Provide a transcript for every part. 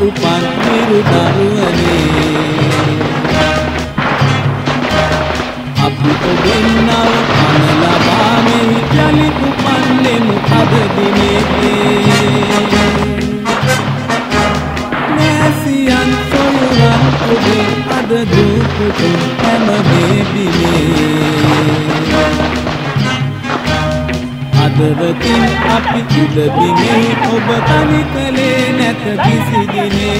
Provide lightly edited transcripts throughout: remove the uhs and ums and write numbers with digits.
උපන් නිරු දරුවනේ අපි ඔබෙන් නව අන ලබා මෙහි යලිත් උපන්නෙමු අද දිනේ නැසියන් සොයුරන් ඔබේ අද දුපුතු හැම බිමේ අදවතින් අපි උද බිමේ ඔබ තනි කලේ නැත කිසි දිනේ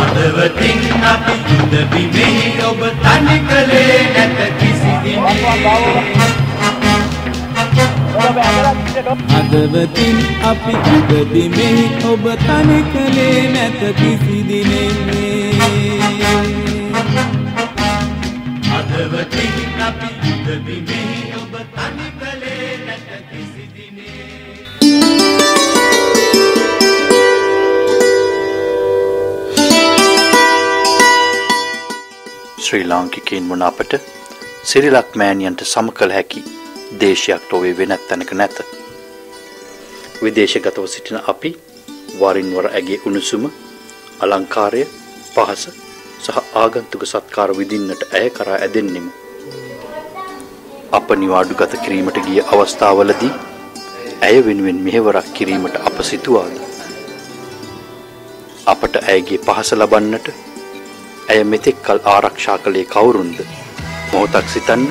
අදවතින් අපි උද බිමේ ඔබ තනි කලේ නැත කිසි දිනේ අදවතින් අපි උද බිමේ ඔබ තනි කලේ නැත කිසි දිනේ අදවතින් අපි උද බිමේ ඔබ තනි කලේ නැත කිසි දිනේ ශ්‍රී ලාංකිකයින් වන අපට සිරිලක් මෑණියන්ට සම කළ හැකි දේශයක් ලොවේ වෙනත් තැනක නැත. විදේශගතව සිටින අපි වරින් වර ඇගේ උණුසුම, අලංකාරය, පහස සහ ආගන්තුක සත්කාර විඳින්නට ඇය කරා ඇදෙන්නෙමු. අප නිවාඩුගත කිරීමට ගිය අවස්ථාවලදී ඇය වෙනුවෙන් මෙහෙවරක් කිරීමට අප සිතුවාද? අපට ඇයගේ පහස ලබන්නට ඇය මෙතෙක් කල් ආරක්ෂා කළේ කවුරුන්ද? මොහොතක් සිතන්න.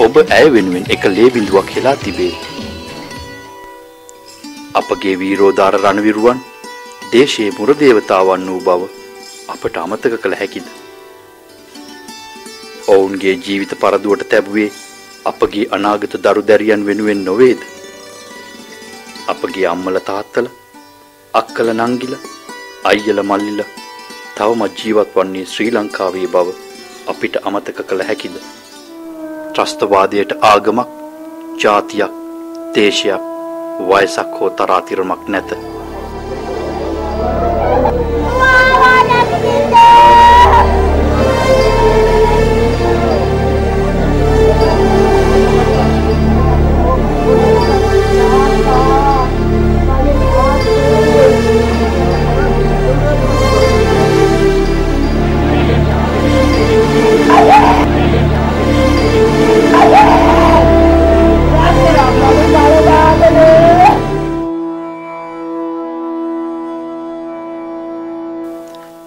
ඔබ ඇය වෙනුවෙන් එක ලේ බිඳුවක් හෙලා තිබේ. අපගේ වීරෝදාර රණවිරුවන් දේශයේ මුර දේවතාවන් වූ බව අපට අමතක කළ හැකිද? ඔවුන්ගේ ජීවිත පරදුවට තැබුවේ අපගේ අනාගත දරු දැරියන් වෙනුවෙන් නොවේද? අපගේ අම්මල තාත්තල, අක්කල නංගිල, අයියල මල්ලිල තවමත් ජීවත් වන්නේ ශ්‍රී ලංකාවේ බව අපිට අමතක කළ හැකිද? ත්‍රස්තවාදයට ආගමක්, ජාතියක්, දේශයක්, වයසක් හෝ තරාතිරමක් නැත.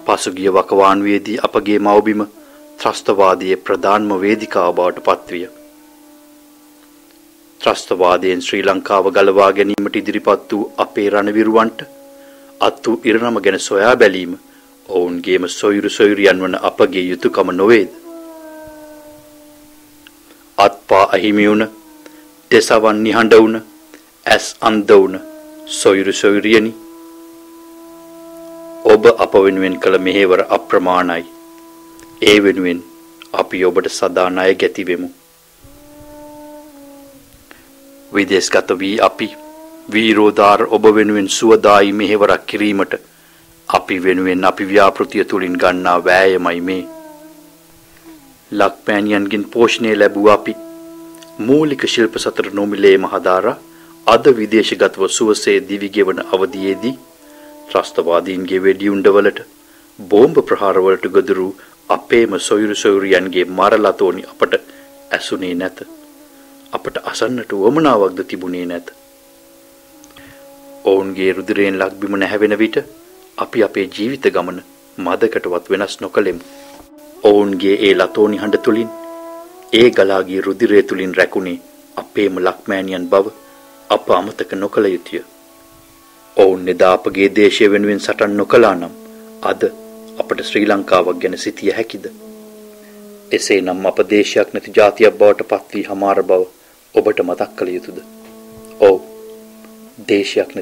පසුගිය වකවානුවේදී අපගේ මව්බිම ත්‍රස්තවාදයේ ප්‍රධානම වේදිකාව බවට පත්විය. ත්‍රස්තවාදයෙන් ශ්‍රී ලංකාව ගලවා ගැනීමට ඉදිරිපත් වූ අපේ රණවිරුවන්ට අත් වූ ඉරණම ගැන සොයා බැලීම ඔවුන්ගේම සොයුරියන් වන අපගේ යුතුයකම නොවේද? අත්පා අහිමි වුණ, දෙසවන් නිහඬ වුණ, ඇස් අන්ධ වුණ සොයුරියනි, ඔබ අප වෙනුවෙන් කළ මෙහෙවර අප්‍රමාණයි. ඒ වෙනුවෙන් අපි ඔබට සදා ණය ගැතිවෙමු. විදේශගත වී අපි වීරෝදාර ඔබ වෙනුවෙන් සුවදායි මෙහෙවරක් කිරීමට අපි වෙනුවෙන් අපි ව්‍යාපෘතිය තුලින් ගන්නා වෑයමයි මේ. ලක්මෑණියන්ගෙන් පෝෂණය ලැබූ අපි මූලික ශිල්ප සතර නොමිලේම හදාරා අද විදේශගතව සුවසේ දිවිගෙවන අවධියේදී ත්‍රස්තවාදීන්ගේ වෙඩිඋණ්ඩවලට, බෝම්බ ප්‍රහාරවලට ගොදුරු අපේම සොයුරියන්ගේ මරලතෝනි අපට ඇසුනේ නැත. අපට අසන්නට වමනාවක්ද තිබුණේ නැත. ඔවුන්ගේ රුධිරයෙන් ලක්බිම නැහැවෙන විට අපි අපේ ජීවිත ගමන මදකටවත් වෙනස් නොකළෙමු. ඔවුන්ගේ ඒ ලතෝනි හඬ තුලින්, ඒ ගලාගේ රුධිරය තුලින් රැකුනේ අපේම ලක්මෑණියන් බව අප අමතක නොකළ යුතුය. ඔවුන් එදා අපගේ දේශය වෙනුවෙන් සටන් නොකළා නම් අද අපට ශ්‍රී ලංකාවක් ගැන සිතිය හැකිද? එසේනම් අප දේශයක් නැති ජාතියක් බවට පත් වී හමාර බව ඔබට මතක් කළ යුතුද? ඔව්, දේශයක් නැති